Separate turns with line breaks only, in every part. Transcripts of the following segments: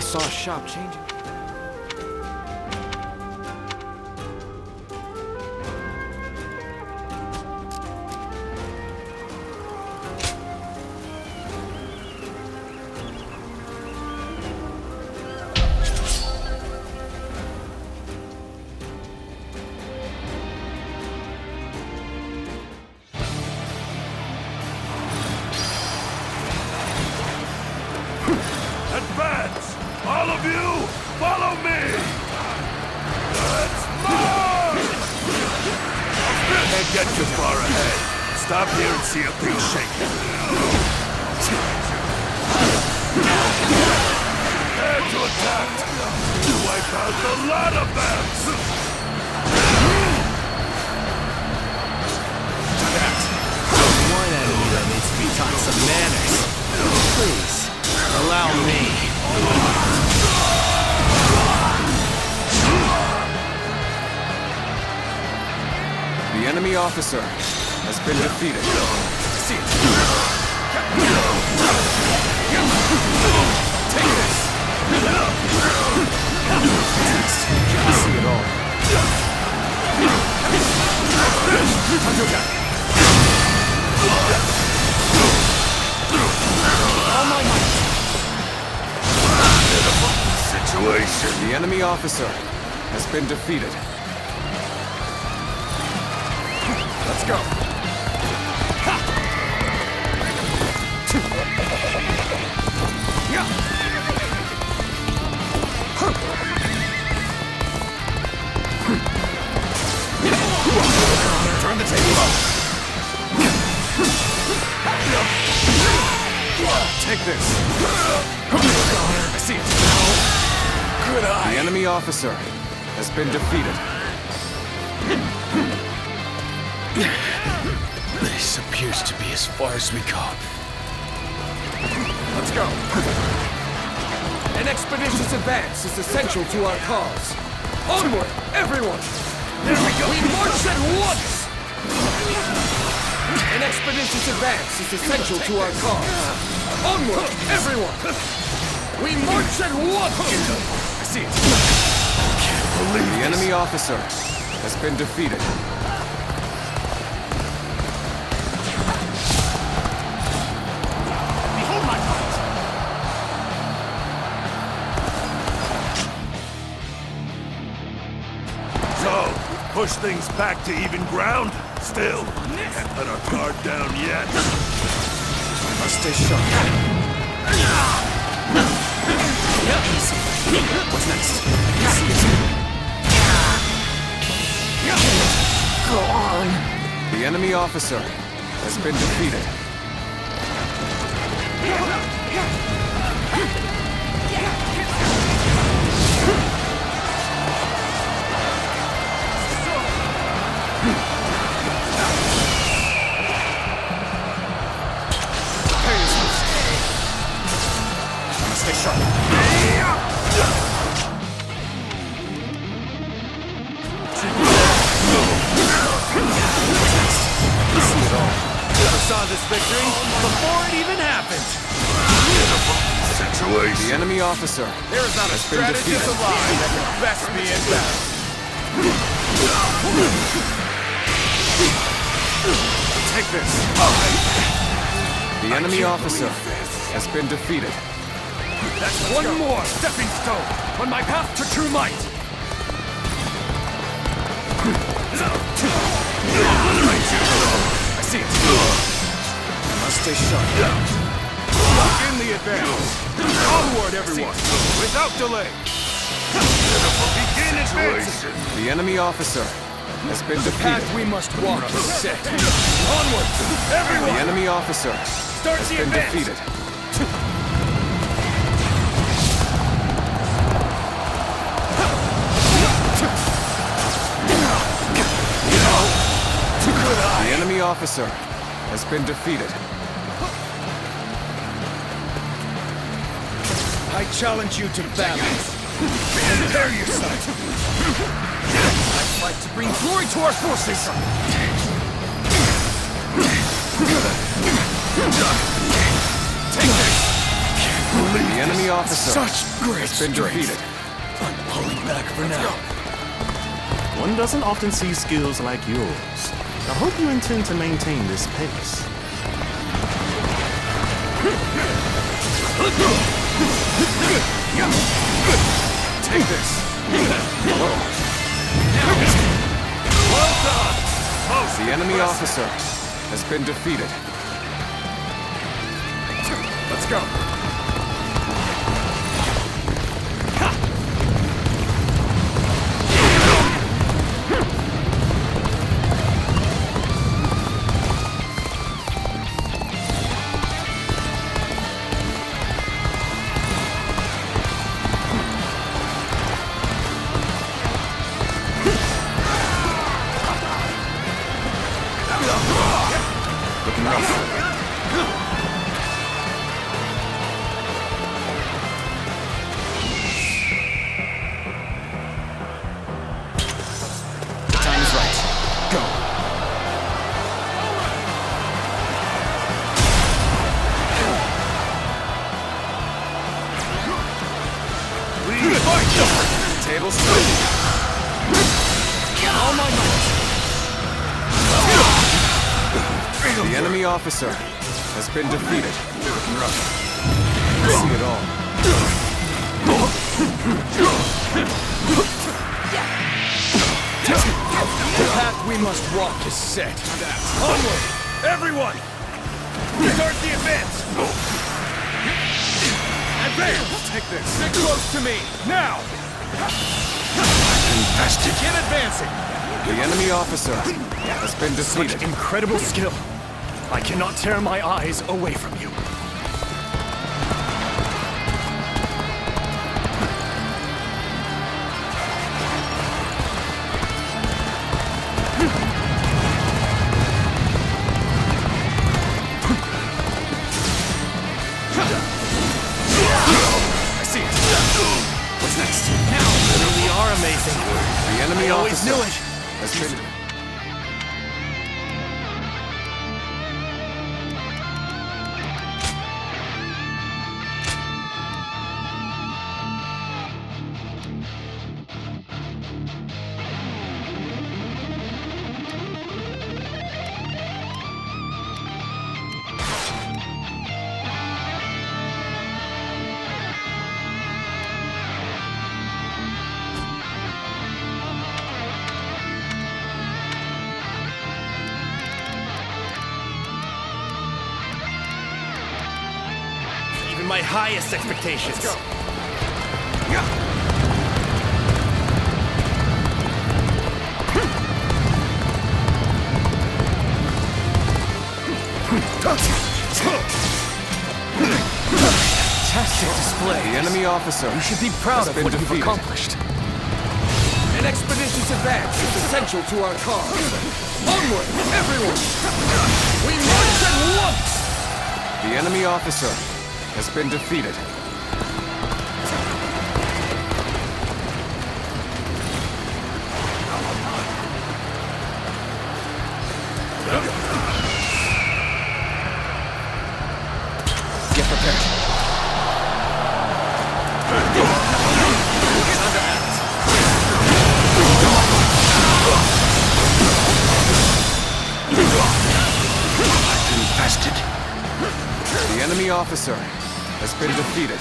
saw a shop changing.
Advance! All of you, follow me! Let's march! Can't get too far ahead. Stop here and see if things shake. Prepare to attack! Wipe out the lot of them!
One enemy that needs to be taught some manners. Please, allow me.
The enemy officer has been defeated.
See it. Take this.
See it all.
All my might.
Situation.
The enemy officer has been defeated.
Let's go. Turn the table up.
Take this.
I see it. Good eye.
The enemy officer has been defeated.
This appears to be as far as we go. Let's go. An expeditious advance is essential to our cause. Onward, everyone! There we go! We march at once! An expeditious advance is essential to our cause. Onward, everyone! We march at once! I see it. Can't believe
The enemy officer has been defeated.
Behold my might!
So, push things back to even ground? Still, can't let our guard down yet.
Must stay sharp.
What's next?
Go on. The enemy officer has been defeated.
Stay sharp. Never saw this victory before it even happened.
Situation.
The enemy officer
There is not a
has been
strategist
defeated.
alive that can best me in battle.
Take this. The enemy officer has been defeated.
That's one more stepping stone on my path to true might. I see it.
Must stay sharp.
Lock in the advance. Onward, everyone, without delay.
Begin advancing.
The enemy officer has been
The
defeated.
path we must walk is set. Onward,
The
everyone.
enemy officer
Start
has
the
been
advance.
defeated. The enemy officer has been defeated.
I challenge you to battle. Prepare yourself. I'd like to bring glory to our forces. Take this.
The enemy enemy officer
Such great
has been
strength.
defeated.
I'm pulling back for now.
One doesn't often see skills like yours. I hope you intend to maintain this pace.
Take this.
Well done!
The enemy officer has been defeated.
Let's go.
Looking rough. The time is right. Go.
Please fight!
Tables turn.
All my might.
The enemy officer has been defeated. Looking rough. See it all.
The path we must walk is set.
Onward! Everyone! Start the advance! Advance!
Take this.
Stick close to me! Now!
Invested.
Get advancing!
The enemy officer has been defeated.
Incredible skill. I cannot tear my eyes away from you.
I see it. What's next?
You really are amazing.
The enemy
I always
officer
knew it.
has been...
Even my highest expectations.
Let's go.
Fantastic display.
The enemy officer
You should be proud
has
of
been
what you've
defeated.
accomplished.
An expeditious advance is essential to our cause. Onward, everyone! We march at once!
The enemy officer has been defeated. Get prepared.
Infested.
The enemy officer has been defeated.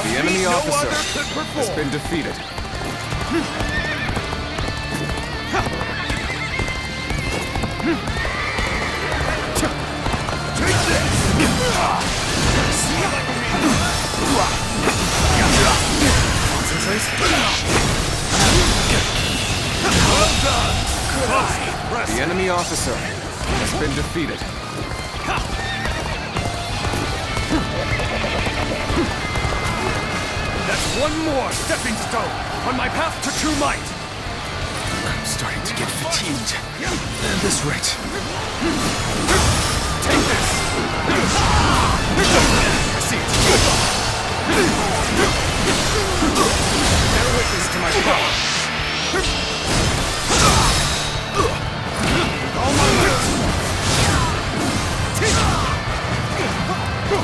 The enemy officer has been defeated. The enemy officer has been defeated.
That's one more stepping stone on my path to true might.
I'm starting to get fatigued at this rate.
Take this. I see it.
Tails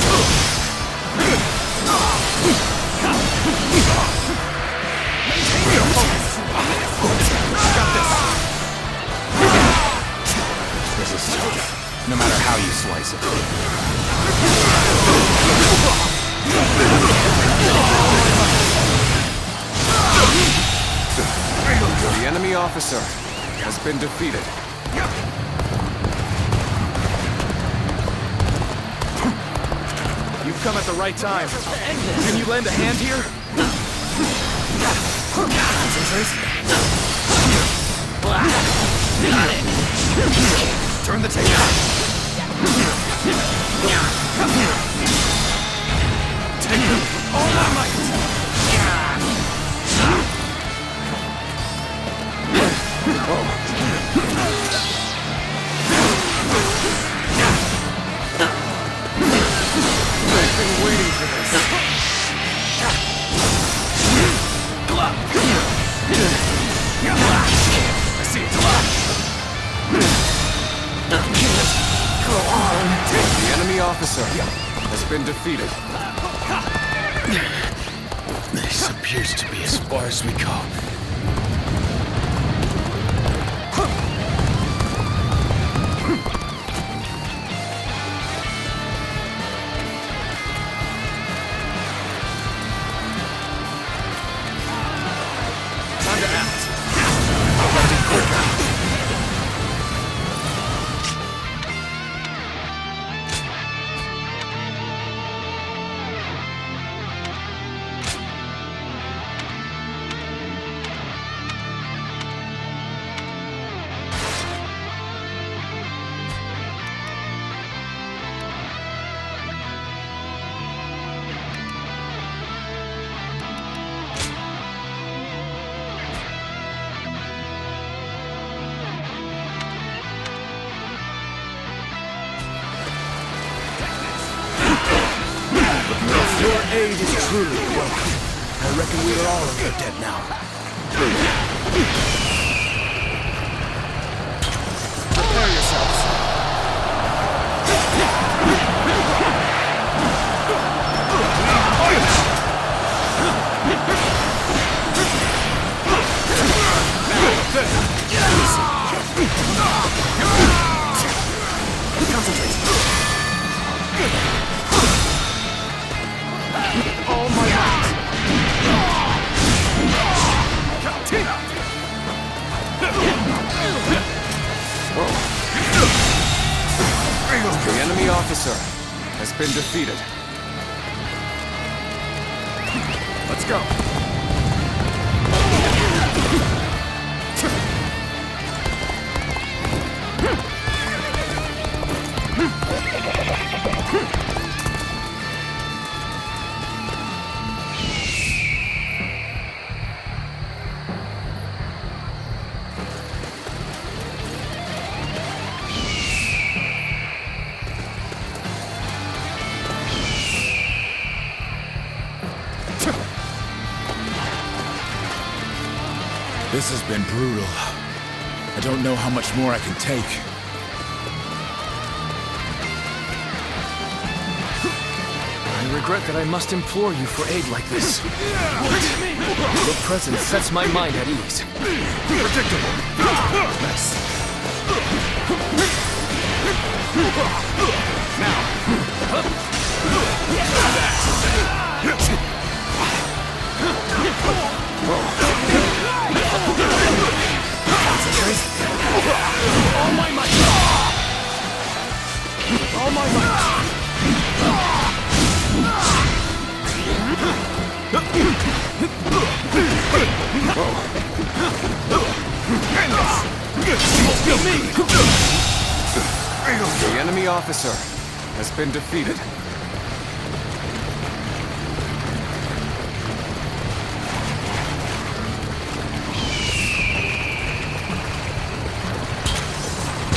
turn.
Maintain your focus. Got this.
This is tough, no matter how you slice it. The enemy officer has been defeated.
You've come at the right time. Can you lend a hand here? Turn the tape. Take them with all my might. I've been waiting for this. I see it.
The enemy officer has been defeated.
This appears to be as far as we go.
Time to act. Acting quicker. Your aid is truly welcome. I reckon we are all in your debt now. Prepare yourselves. Concentrate. All my might.
The enemy officer has been defeated.
Let's go.
This has been brutal. I don't know how much more I can take.
I regret that I must implore you for aid like this. Your presence sets my mind at ease. Predictable. Nice. All my might! All my might!
The enemy officer has been defeated.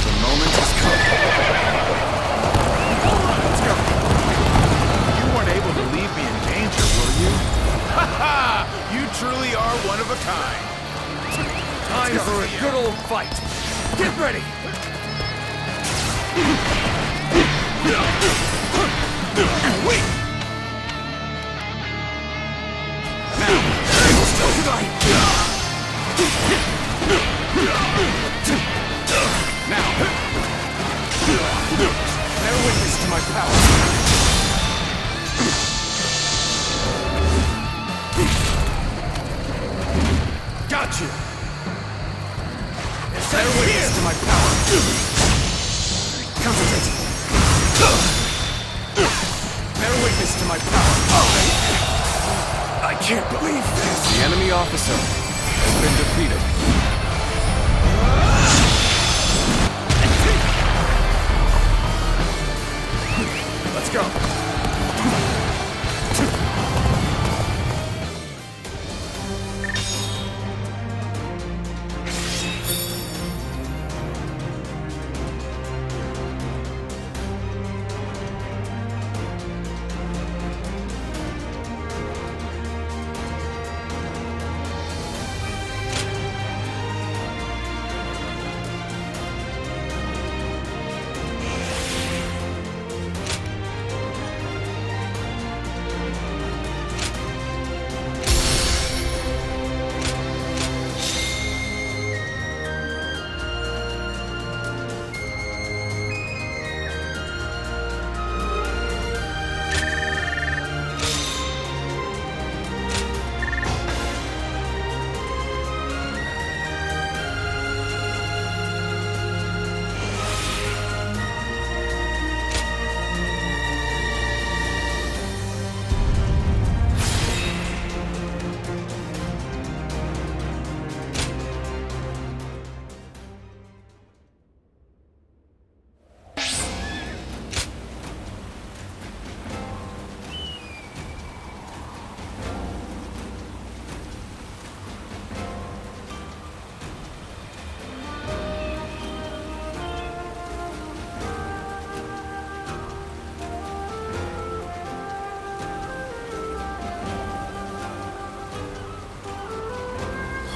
The moment has come.
Let's go. You weren't able to leave me in danger, were you? Ha ha! You truly are one of a kind.
Time for a good old fight. Get ready! power. Got you. Bear witness to my power. Concentrate. Bear witness to my power. I can't believe this.
The enemy officer has been defeated.
Let's go.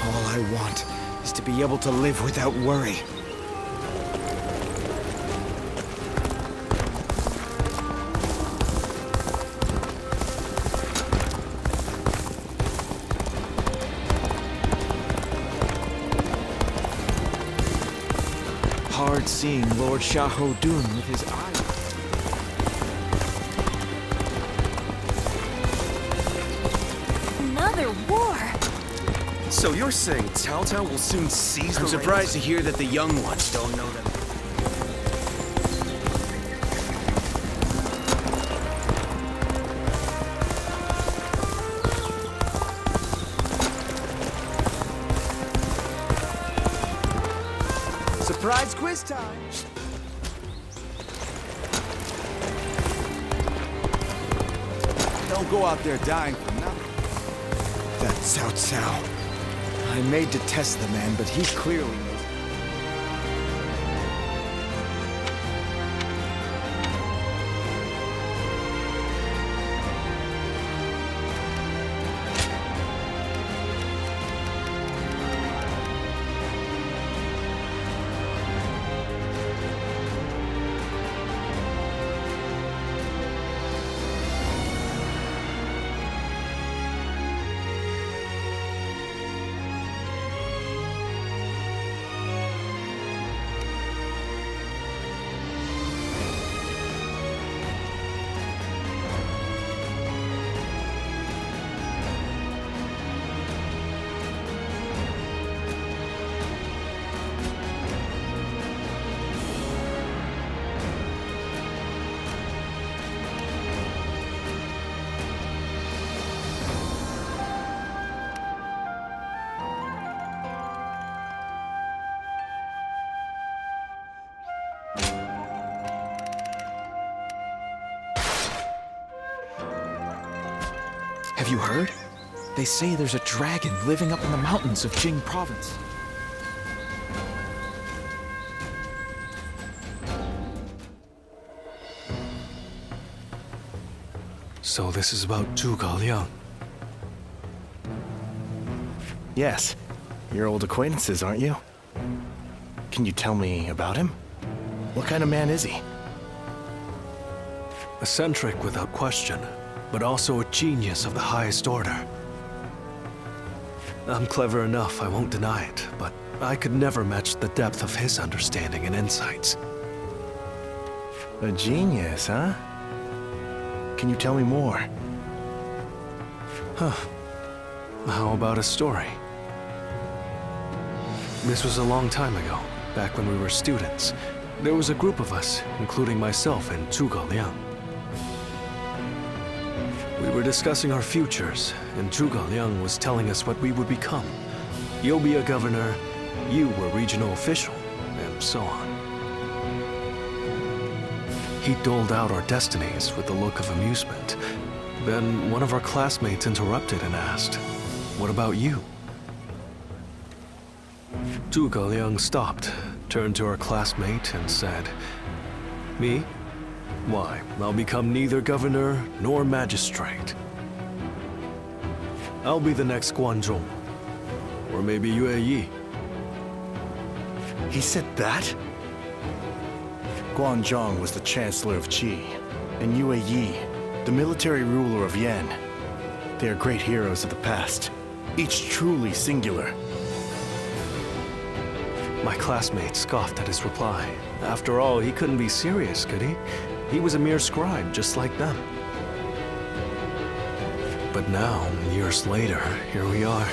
All I want is to be able to live without worry. Hard seeing Lord Shah Ho-Dun with his eyes.
Another war?
So you're saying Cao Cao will soon seize the
I'm surprised to hear that the young ones don't know that. Surprise quiz time! Don't go out there dying for nothing. That's Cao Cao. I made to test the man, but he clearly knows. Have you heard? They say there's a dragon living up in the mountains of Jing province.
So this is about Zhuge Liang.
Yes. You're old acquaintances, aren't you? Can you tell me about him? What kind of man is he?
Eccentric without question, but also a genius of the highest order. I'm clever enough, I won't deny it, but I could never match the depth of his understanding and insights.
A genius, huh? Can you tell me more?
How about a story? This was a long time ago, back when we were students. There was a group of us, including myself and Zhuge Liang. We were discussing our futures, and Zhuge Liang was telling us what we would become. You'll be a governor, you were regional official, and so on. He doled out our destinies with a look of amusement. Then one of our classmates interrupted and asked, "What about you?" Zhuge Liang stopped, turned to our classmate and said, "Me? Why, I'll become neither governor nor magistrate. I'll be the next Guanzhong, or maybe Yue Yi."
He said that? Guanzhong was the Chancellor of Qi, and Yue Yi, the military ruler of Yan. They are great heroes of the past, each truly singular.
My classmate scoffed at his reply. After all, he couldn't be serious, could he? He was a mere scribe, just like them. But now, years later, here we are.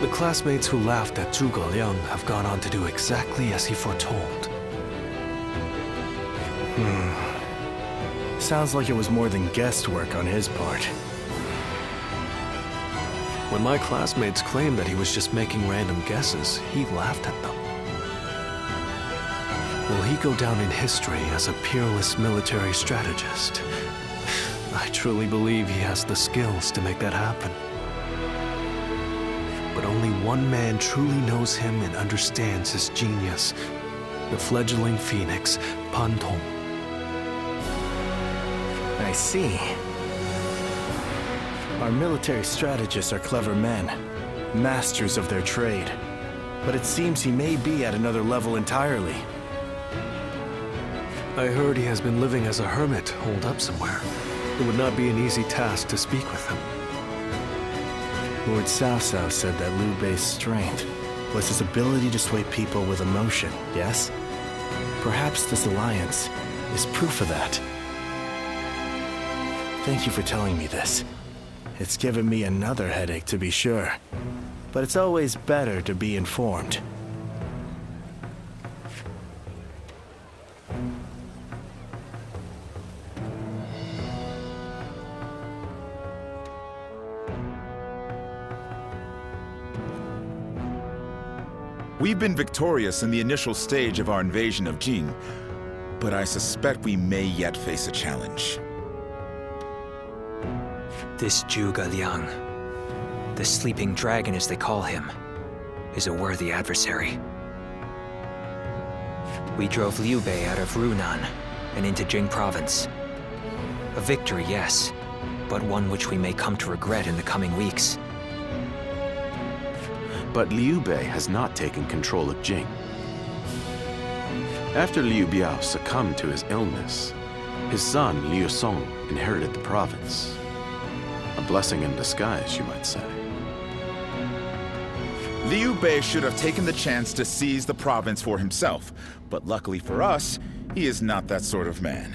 The classmates who laughed at Zhuge Liang have gone on to do exactly as he foretold.
Sounds like it was more than guesswork on his part.
When my classmates claimed that he was just making random guesses, he laughed at them. Will he go down in history as a peerless military strategist? I truly believe he has the skills to make that happen. But only one man truly knows him and understands his genius. The fledgling phoenix, Pan Tong.
I see. Our military strategists are clever men, masters of their trade. But it seems he may be at another level entirely.
I heard he has been living as a hermit, holed up somewhere. It would not be an easy task to speak with him.
Lord Cao Cao said that Liu Bei's strength was his ability to sway people with emotion, yes? Perhaps this alliance is proof of that. Thank you for telling me this. It's given me another headache, to be sure. But it's always better to be informed.
We've been victorious in the initial stage of our invasion of Jing, but I suspect we may yet face a challenge.
This Zhuge Liang, the sleeping dragon as they call him, is a worthy adversary. We drove Liu Bei out of Runan and into Jing province. A victory, yes, but one which we may come to regret in the coming weeks.
But Liu Bei has not taken control of Jing. After Liu Biao succumbed to his illness, his son Liu Song inherited the province. A blessing in disguise, you might say.
Liu Bei should have taken the chance to seize the province for himself, but luckily for us, he is not that sort of man.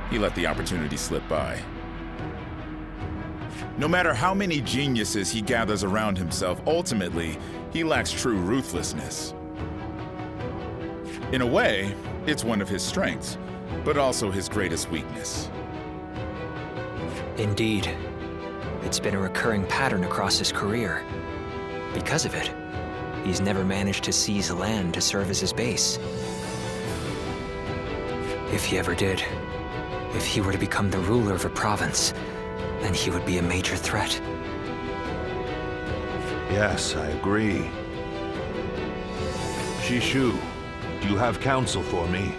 He let the opportunity slip by. No matter how many geniuses he gathers around himself, ultimately, he lacks true ruthlessness. In a way, it's one of his strengths, but also his greatest weakness.
Indeed. It's been a recurring pattern across his career. Because of it, he's never managed to seize land to serve as his base. If he ever did, if he were to become the ruler of a province, then he would be a major threat.
Yes, I agree. Shishu, do you have counsel for me?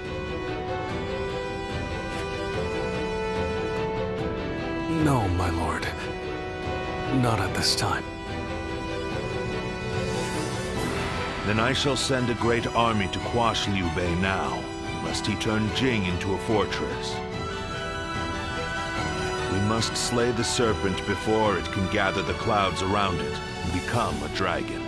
No, my lord. Not at this time.
Then I shall send a great army to quash Liu Bei now, lest he turn Jing into a fortress. We must slay the serpent before it can gather the clouds around it and become a dragon.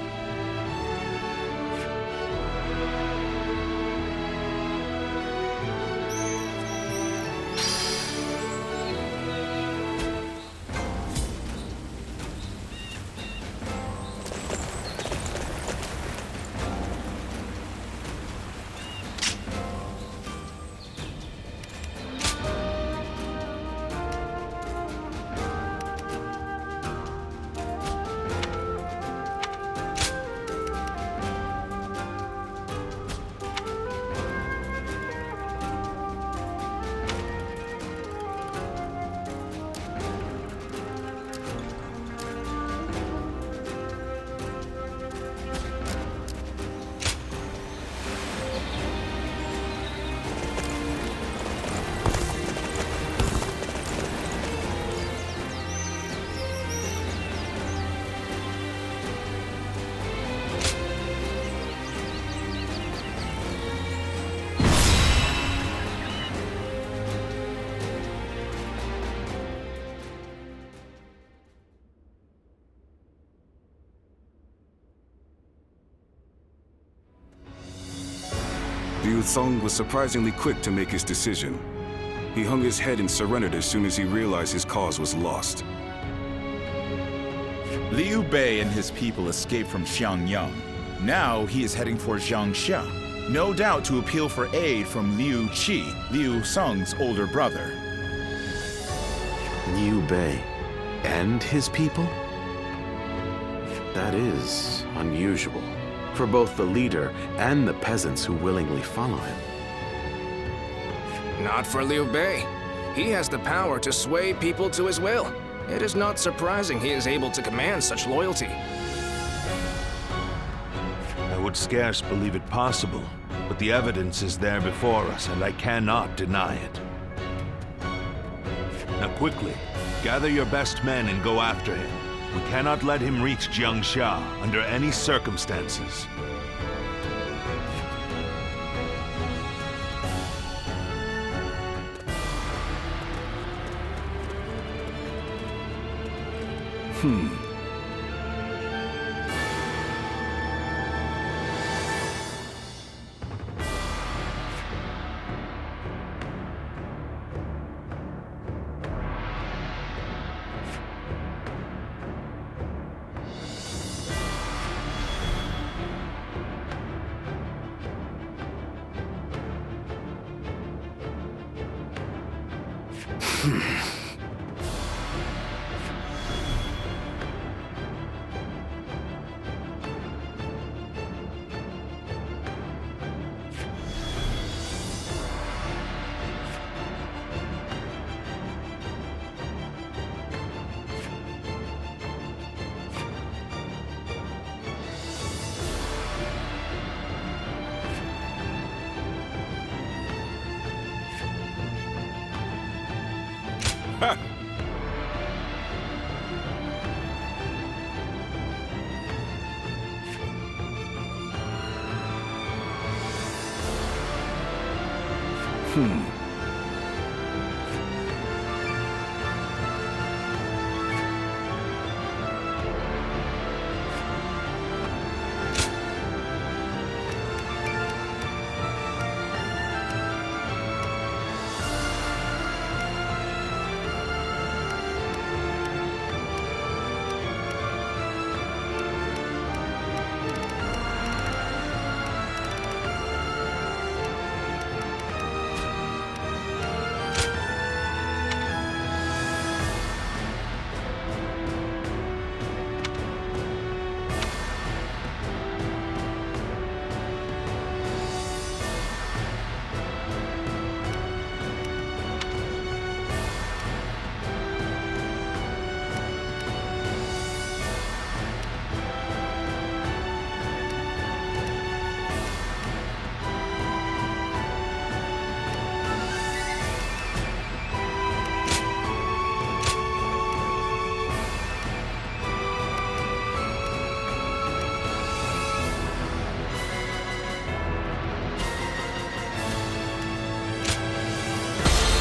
Song was surprisingly quick to make his decision. He hung his head and surrendered as soon as he realized his cause was lost.
Liu Bei and his people escaped from Xiangyang. Now he is heading for Jiangxia, no doubt to appeal for aid from Liu Qi, Liu Song's older brother.
Liu Bei and his people? That is unusual for both the leader and the peasants who willingly follow him.
Not for Liu Bei. He has the power to sway people to his will. It is not surprising he is able to command such loyalty.
I would scarce believe it possible, but the evidence is there before us, and I cannot deny it. Now quickly, gather your best men and go after him. We cannot let him reach Jiangxia under any circumstances.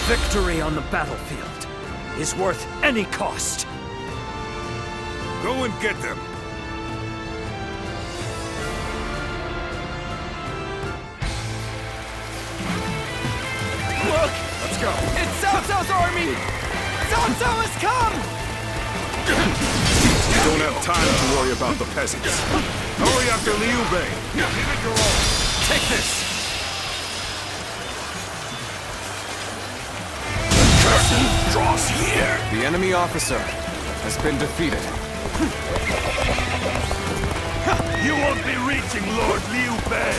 Victory on the battlefield is worth any cost.
Go and get them.
Look!
Let's go.
It's Cao Cao's army! Cao Cao has come!
You don't have time to worry about the peasants.
Hurry after Liu Bei.
Give it your all. Take this.
Draws here.
The enemy officer has been defeated.
You won't be reaching Lord Liu Bei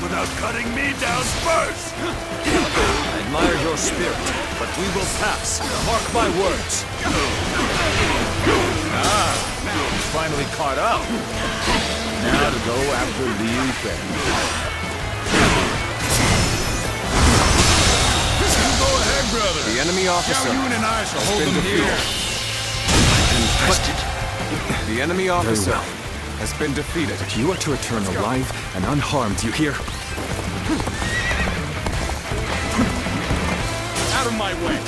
without cutting me down first.
I admire your spirit, but we will pass. Mark my words.
He's finally caught up. Now to go after Liu Bei.
Go ahead, brother.
The enemy officer
and I shall
has been defeated. The enemy officer has been defeated.
You are to return alive and unharmed, you hear?
Out of my way.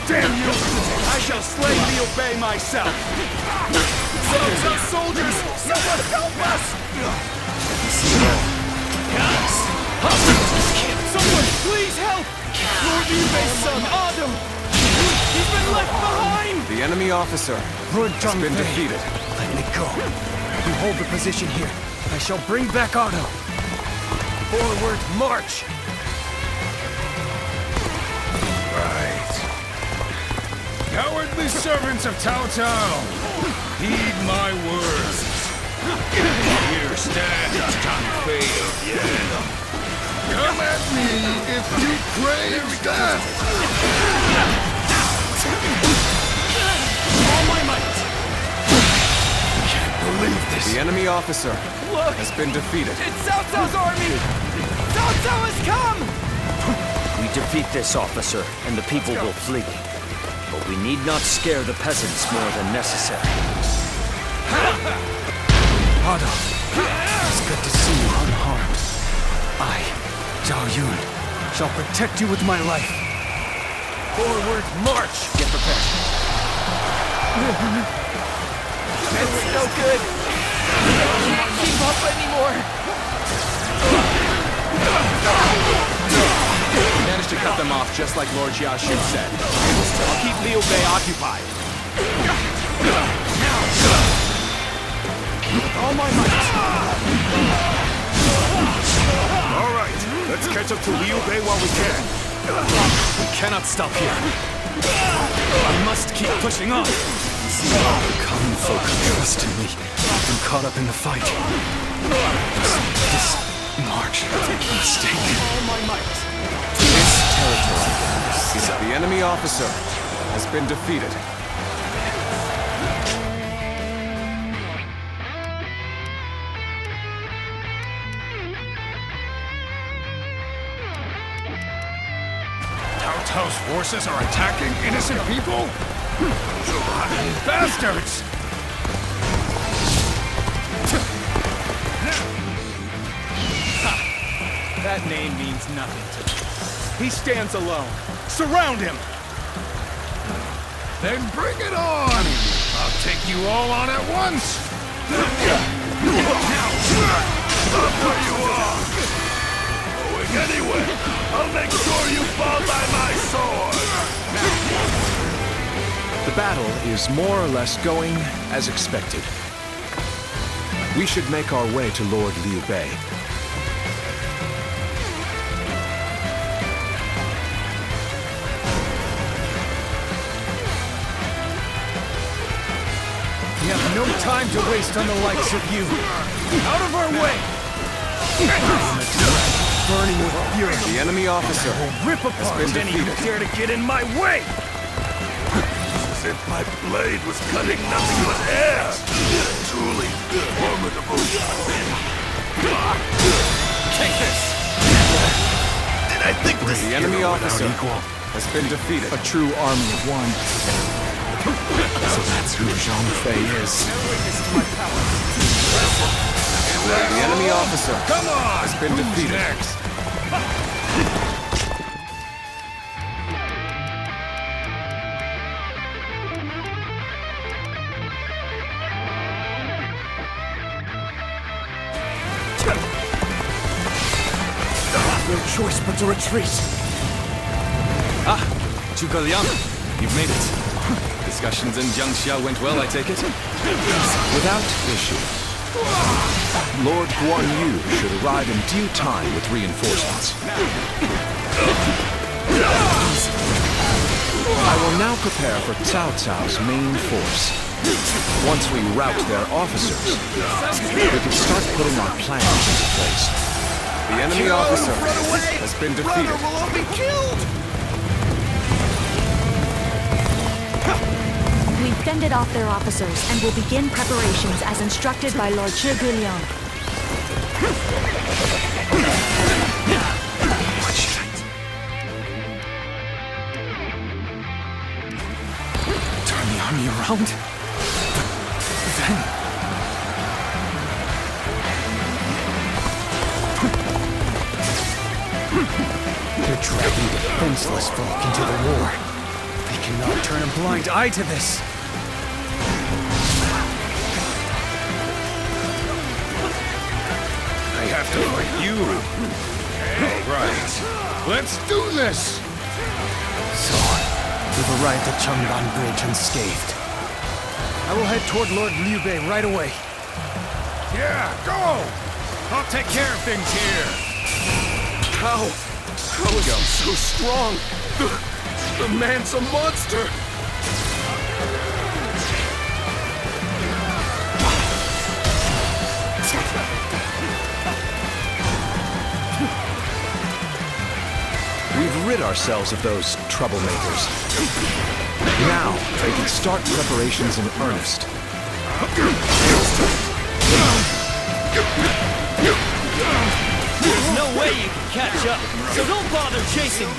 Damn you! I shall slay Liu Bei myself. Soldiers, someone help us!
Guys,
Someone, please help! Lord Liu Bei's son, Adam! He's been left behind!
The enemy officer has been defeated.
Let me go. You hold the position here. I shall bring back Otto. Forward, march!
Right. Cowardly servants of Cao Cao, heed my words. Here stands Zhang Fei of Yan. Come at me if you crave death!
All my might!
Can't believe this.
The enemy officer
Look!
has been defeated.
It's Cao Cao's army! Cao Cao has come!
We defeat this officer, and the people will flee. But we need not scare the peasants more than necessary.
Otto, it's good to see you unharmed. I, Zhao Yun, shall protect you with my life. Forward, march!
Get prepared.
It's no good! I can't keep up anymore!
Managed to cut them off just like Lord Jiaxu said. I'll keep Liu Bei occupied.
All my might!
All right, let's catch up to Liu Bei while we can.
We cannot stop here. I must keep pushing on. The common folk trust in me. I've been caught up in the fight. This march mistake.
All my might!
This territory. The enemy officer has been defeated.
Cao Cao's forces are attacking innocent people? Bastards!
That name means nothing to me. He stands alone. Surround him!
Then bring it on! I'll take you all on at once! Stop where you are! Going anywhere! I'll make sure you fall by my sword!
The battle is more or less going as expected. We should make our way to Lord Liu Bei.
We have no time to waste on the likes of you. Out of our way! Burning with fury.
The enemy officer
Rip
has
apart
been
any who
defeated.
dare to get in my way!
As if my blade was cutting nothing but air. Truly formidable.
Take this!
Did I think this
The enemy
hero
officer
equal.
has been defeated.
A true army of one. So that's who Zhang Fei is.
The enemy officer
Come on!
has been defeated.
Next!
No choice but to retreat.
Ah, Zhuge Liang, you've made it. Discussions in Jiangxia went well, I take it?
Without issue. Lord Guan Yu should arrive in due time with reinforcements. I will now prepare for Cao Cao's main force. Once we rout their officers, we can start putting our plans into place.
The enemy officer has been defeated.
We'll all be killed!
We've fended off their officers and will begin preparations as instructed by Lord Zhuge Liang.
What should I do? Turn the army around? But then... They're dragging defenseless folk into the war. They cannot turn a blind eye to this.
I have to fight you All right. Let's do this!
So, we've arrived at Chang'an Bridge unscathed. I will head toward Lord Liu Bei right away.
Yeah, go! I'll take care of things here.
How is he so strong? The man's a monster!
We've rid ourselves of those troublemakers. Now, we can start preparations in earnest.
There's no way you can catch up, so don't bother chasing me.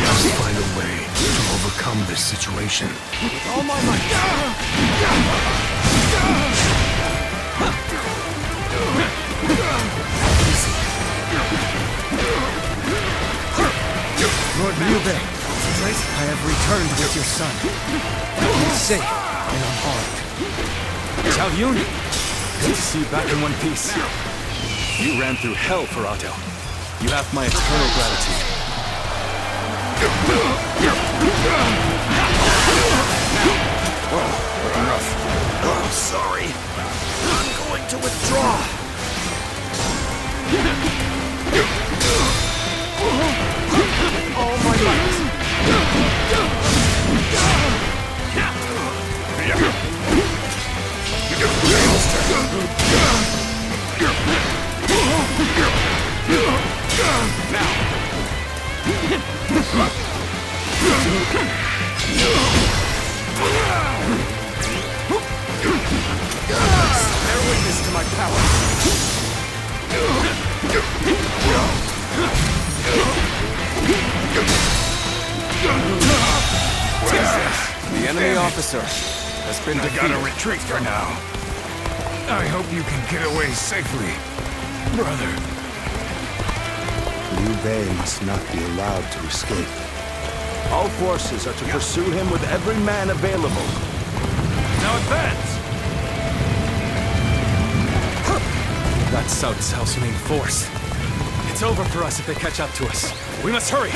Let's find a way to overcome this situation.
With all my might.
Lord Liu Bei, I have returned with your son. He's safe and unharmed.
Zhao Yun, good to see you back in one piece. You ran through hell for Otto. You have my eternal gratitude.
Looking rough. Oh, sorry. I'm going to withdraw.
All my
Bear witness to my power.
The enemy officer has been defeated.
I gotta retreat for now. I hope you can get away safely, brother.
Liu Bei must not be allowed to escape.
All forces are to pursue him with every man available. Now advance!
That's Cao Cao's main force. It's over for us if they catch up to us. We must hurry!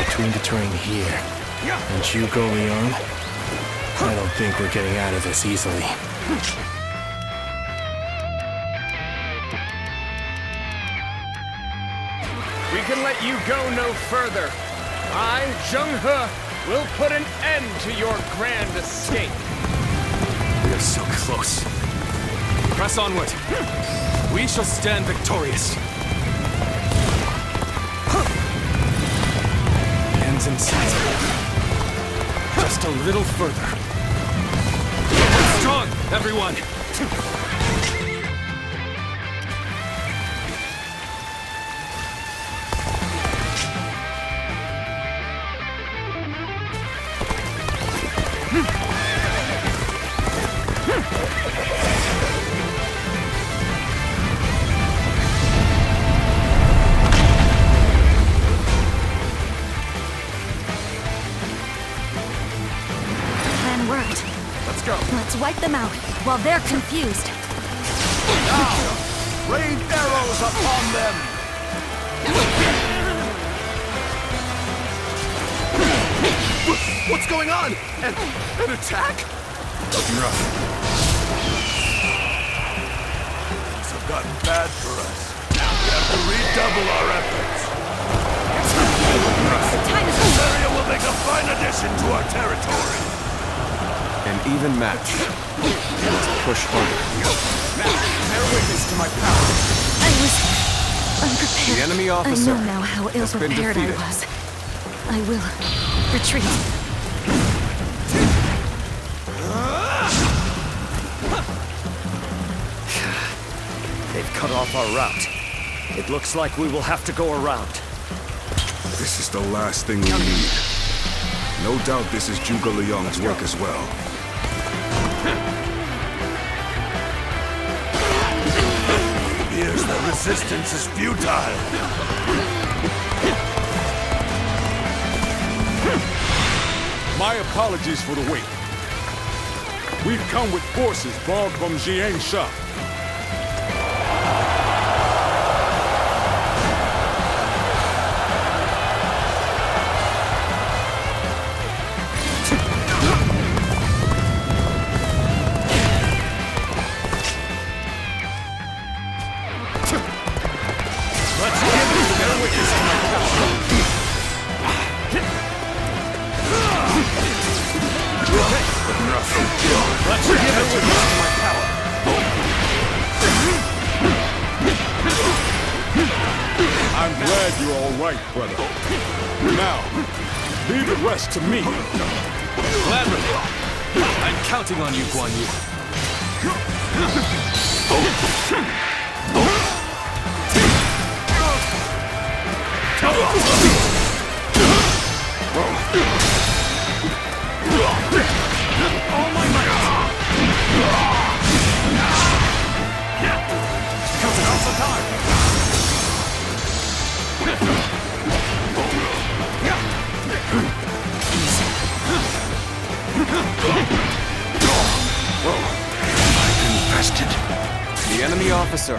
Between the terrain here and Zhuge Liang, I don't think we're getting out of this easily.
We can let you go no further. I, Zheng He, will put an end to your grand escape.
We are so close. Press onward. We shall stand victorious. The end's in sight. Just a little further. Strong, everyone!
Let's wipe them out while they're confused.
Now, rain arrows upon them!
What's going on? An attack?
Looking rough. Things have gotten bad for us. We have to redouble our efforts. This area will make a fine addition to our territory.
An even match. We must push harder.
Bear witness to my power.
I was unprepared.
The enemy officer
I know now how
has been
ill-prepared I
defeated.
was. I will retreat.
They've cut off our route. It looks like we will have to go around.
This is the last thing we need. No doubt this is Zhuge Liang's work as well.
Here's the resistance is futile.
My apologies for the wait. We've come with forces borrowed from Jiangsha. I'm glad you're all right, brother. Now, leave the rest to me.
Gladly. I'm counting on you, Guan Yu.
All my might!
Counting off the time!
I've invested. The enemy officer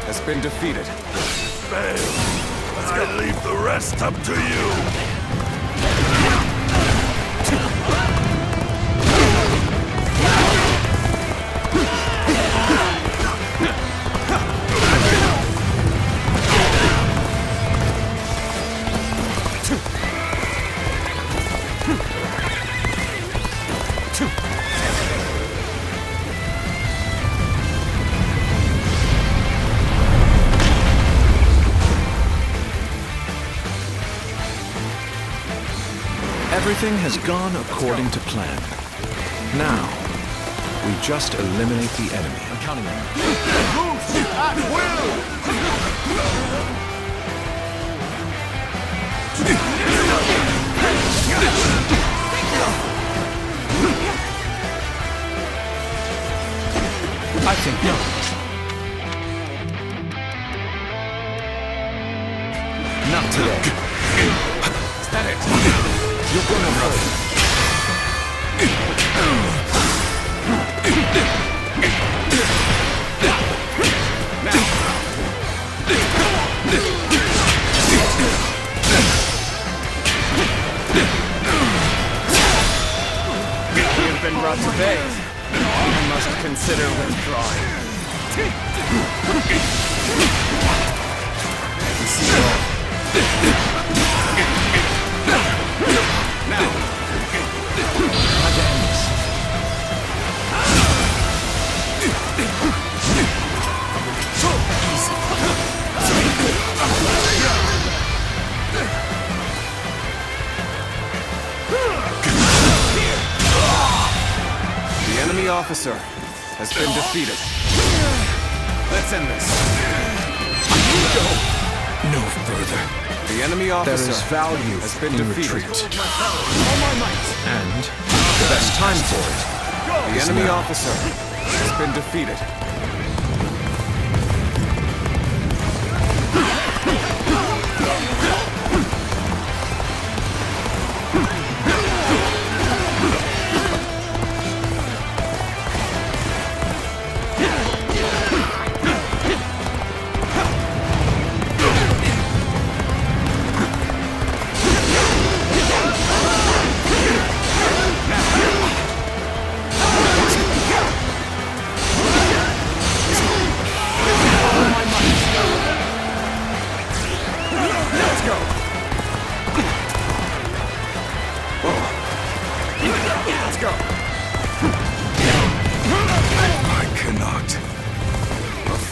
has been defeated.
Fail. I leave the rest up to you.
Everything has gone according to plan. Now, we just eliminate the enemy. I'm counting on you.
Loose at will!
I think no. Not today.
Is that it? You're gonna run.
You've been brought to bay. I must consider withdrawing.
The enemy officer has been defeated. Let's end this.
No further.
The enemy officer
There is value
has been
in
defeated.
retreat. And the best time for it.
The enemy officer has been defeated.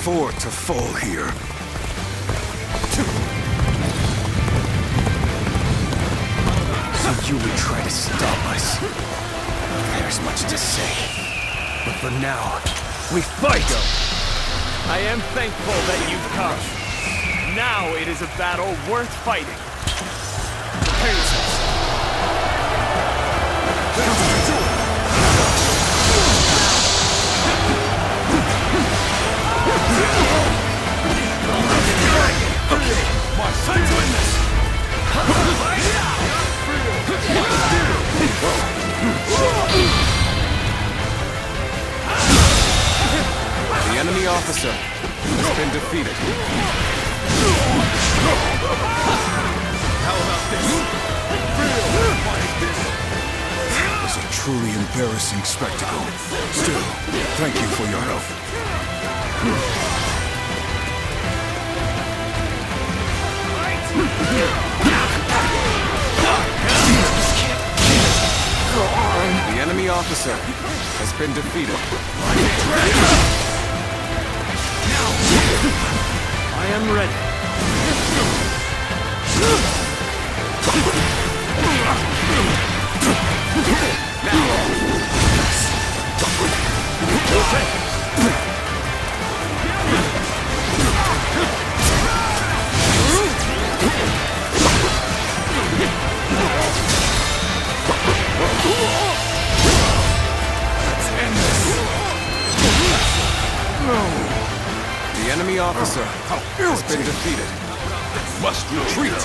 afford to fall here.
So you would try to stop us? There's much to say. But for now, we fight!
I am thankful that you've come. Now it is a battle worth fighting. Prepare yourselves.
Time to win this!
officer has been defeated.
How about this? It was a truly embarrassing spectacle. Still, thank you for your help.
The enemy officer has been defeated.
I am ready.
The enemy officer has been defeated.
Must retreat.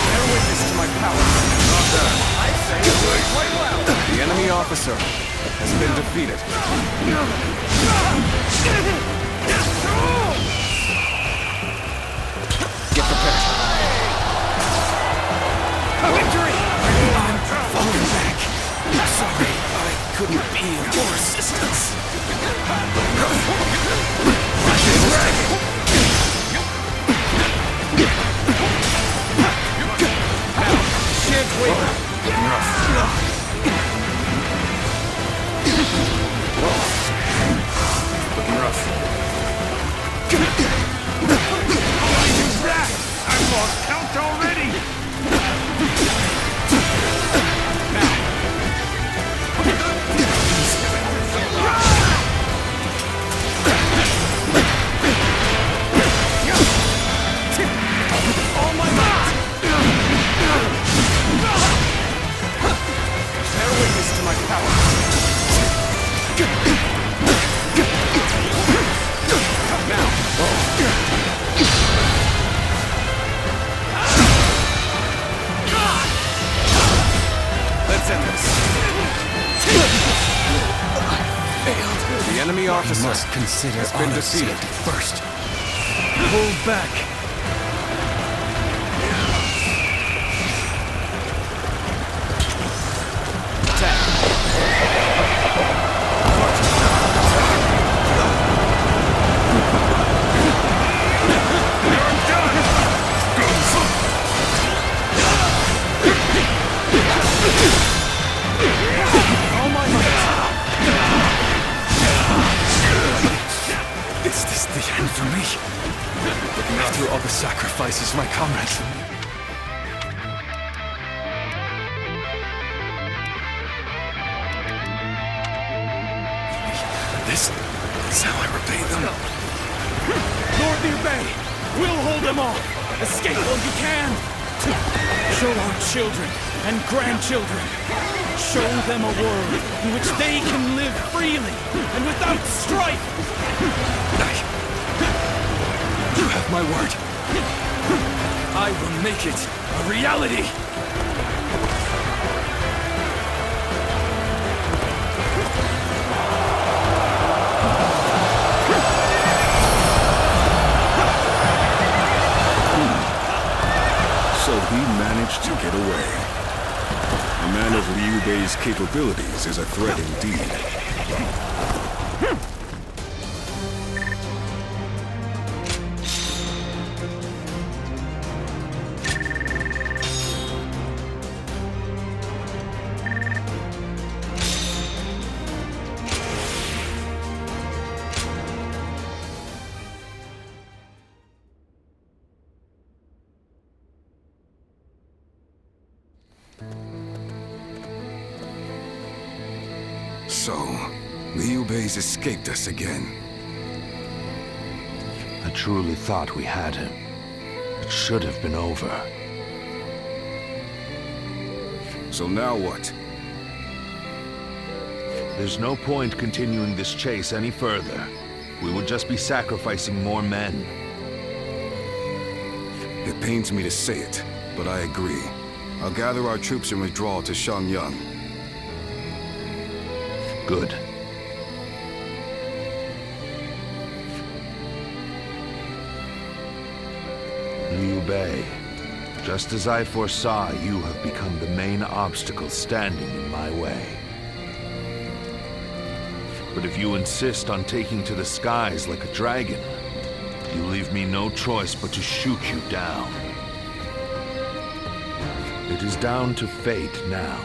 Bear witness to my power. I say it quite well. The enemy officer has been defeated. Get prepared.
Victory! I'm falling back. Sorry, I couldn't be of more assistance.
Shan't wait.
Looking rough.
I've lost count already!
Bear witness to my power. Now. Let's end this.
Failed.
The enemy officer
must consider
has been
honor
defeated.
safety first. Pull back. Is this the end for me? After all the sacrifices my comrades... This is how I repay them.
Lord Liu Bei, we'll hold them off. Escape while you can. Show our children and grandchildren. Show them a world in which they can live freely and without strife.
You have my word. I will make it a reality.
So he managed to get away. A man of Liu Bei's capabilities is a threat indeed. So, Liu Bei's escaped us again.
I truly thought we had him. It should have been over.
So now what?
There's no point continuing this chase any further. We would just be sacrificing more men.
It pains me to say it, but I agree. I'll gather our troops and withdraw to Xiangyang.
Good.
Liu Bei, just as I foresaw, you have become the main obstacle standing in my way. But if you insist on taking to the skies like a dragon, you leave me no choice but to shoot you down. It is down to fate now.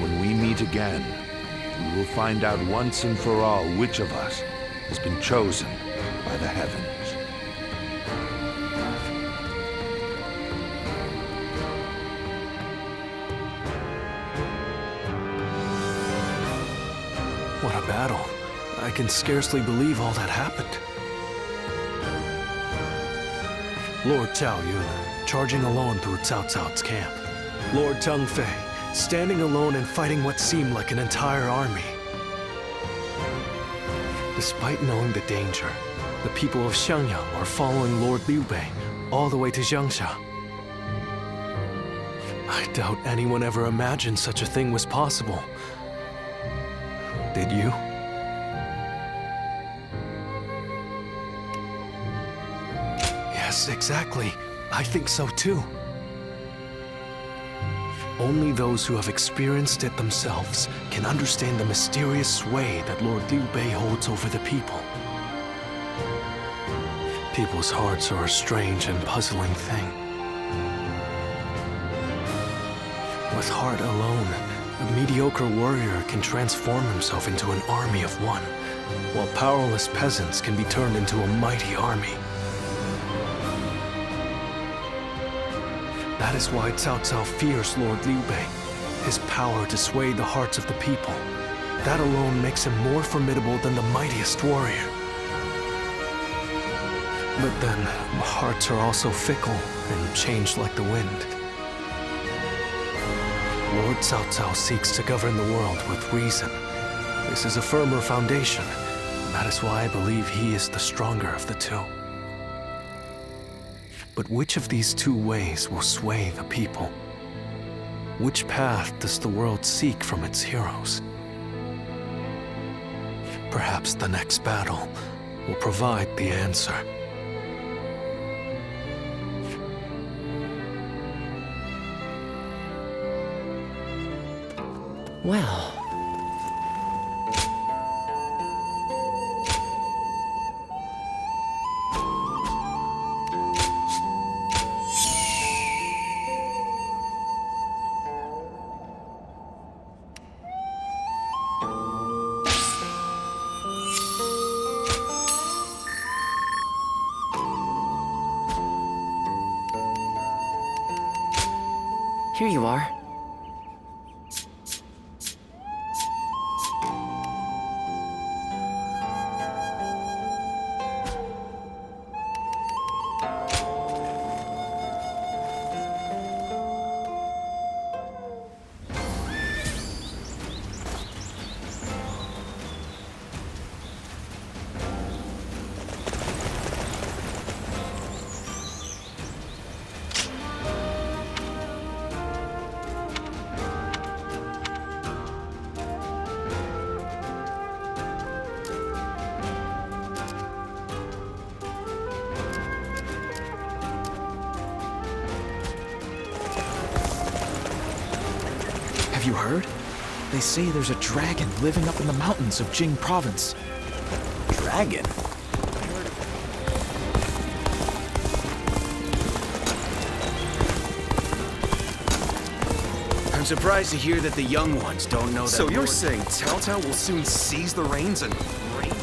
When we meet again, we will find out once and for all which of us has been chosen by the heavens.
What a battle. I can scarcely believe all that happened. Lord Zhao Yun, charging alone through Cao Cao's camp. Lord Zheng Fei, standing alone and fighting what seemed like an entire army. Despite knowing the danger, the people of Xiangyang are following Lord Liu Bei all the way to Jiangxia. I doubt anyone ever imagined such a thing was possible. Did you? Yes, exactly. I think so too. Only those who have experienced it themselves can understand the mysterious sway that Lord Liu Bei holds over the people. People's hearts are a strange and puzzling thing. With heart alone, a mediocre warrior can transform himself into an army of one, while powerless peasants can be turned into a mighty army. That is why Cao Cao fears Lord Liu Bei, his power to sway the hearts of the people. That alone makes him more formidable than the mightiest warrior. But then, hearts are also fickle and change like the wind. Lord Cao Cao seeks to govern the world with reason. This is a firmer foundation. That is why I believe he is the stronger of the two. But which of these two ways will sway the people? Which path does the world seek from its heroes? Perhaps the next battle will provide the answer.
Well... Here you are.
Have you heard? They say there's a dragon living up in the mountains of Jing province.
Dragon? I'm surprised to hear that the young ones don't know that.
So you're saying Cao Cao will soon seize the reins and reign